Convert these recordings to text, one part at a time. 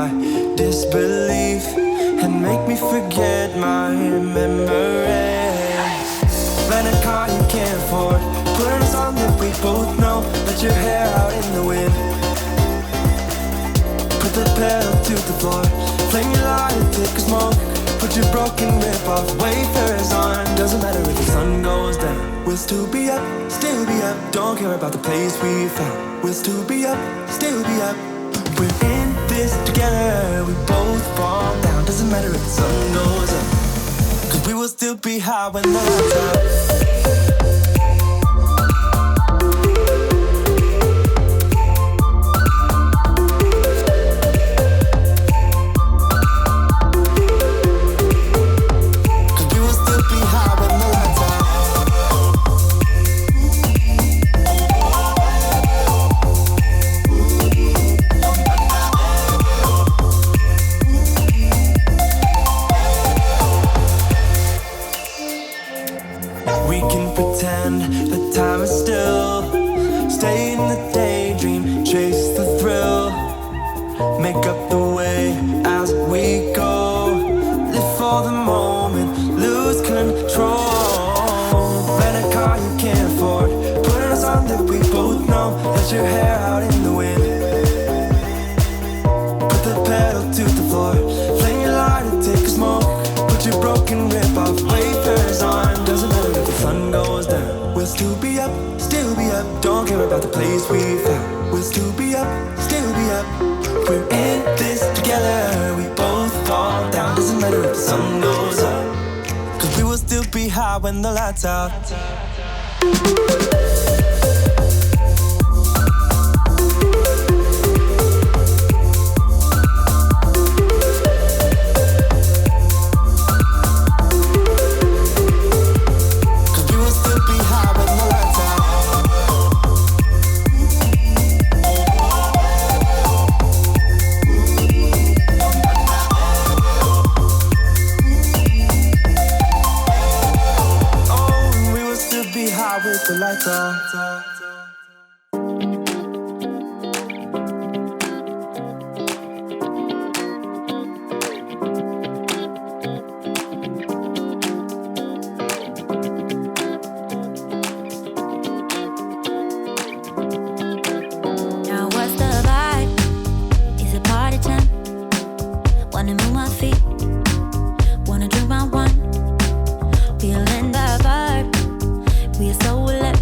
my disbelief and make me forget my memory. Rent a car you can't afford, put on a song that we both know, let your hair out in the wind. Put the pedal to the floor, flame your lighter, take a smoke. Put your broken rip-off wafers on. Doesn't matter if the sun goes down, we'll still be up, still be up. Don't care about the place we found, we'll still be up, still be up. We're in this together, we both fall down. Doesn't matter if the sun goes up, 'cause we will still be high when the lights out. Your hair out in the wind. Put the pedal to the floor, flame your lighter, take a smoke. Put your broken rip-off wafers on. Doesn't matter if the sun goes down, we'll still be up, still be up. Don't care about the place we found, we'll still be up, still be up. We're in this together, we both fall down. Doesn't matter if the sun goes up, 'cause we will still be high when the lights out. The lights out. Now what's the vibe? Is it party time? Wanna move my feet, wanna drink my wine, feeling the vibe. We are so lit,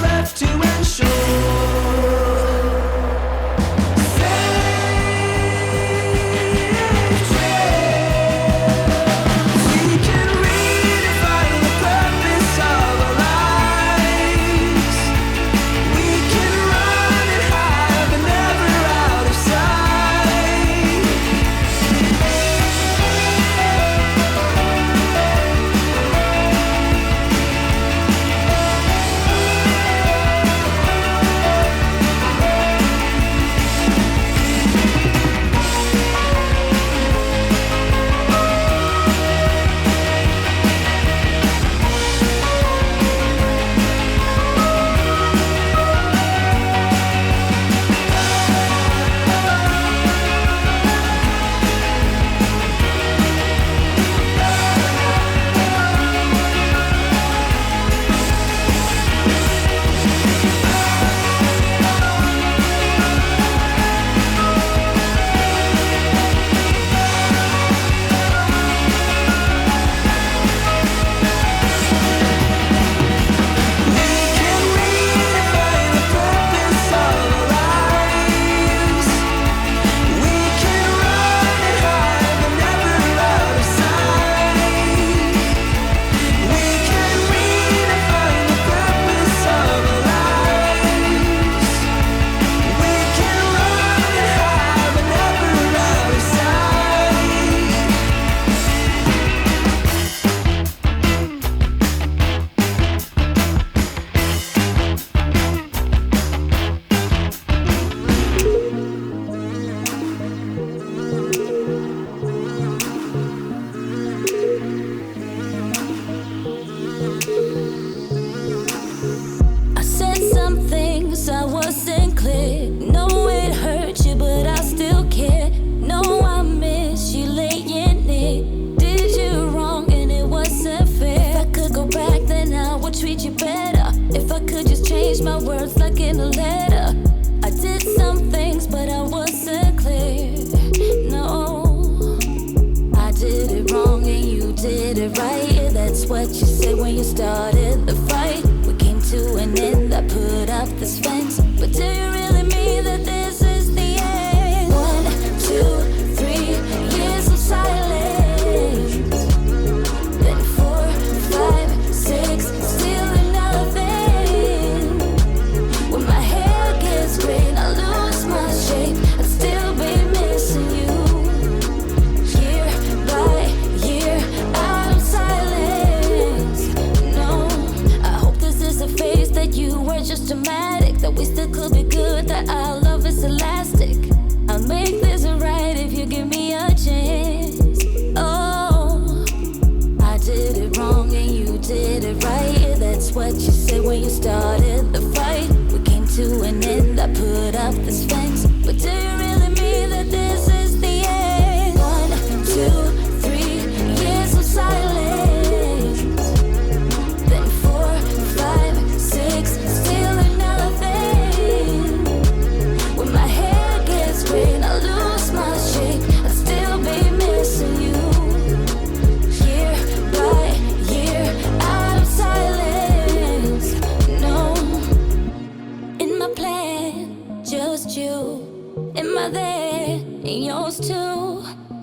left to ensure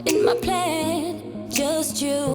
In my plan, just you.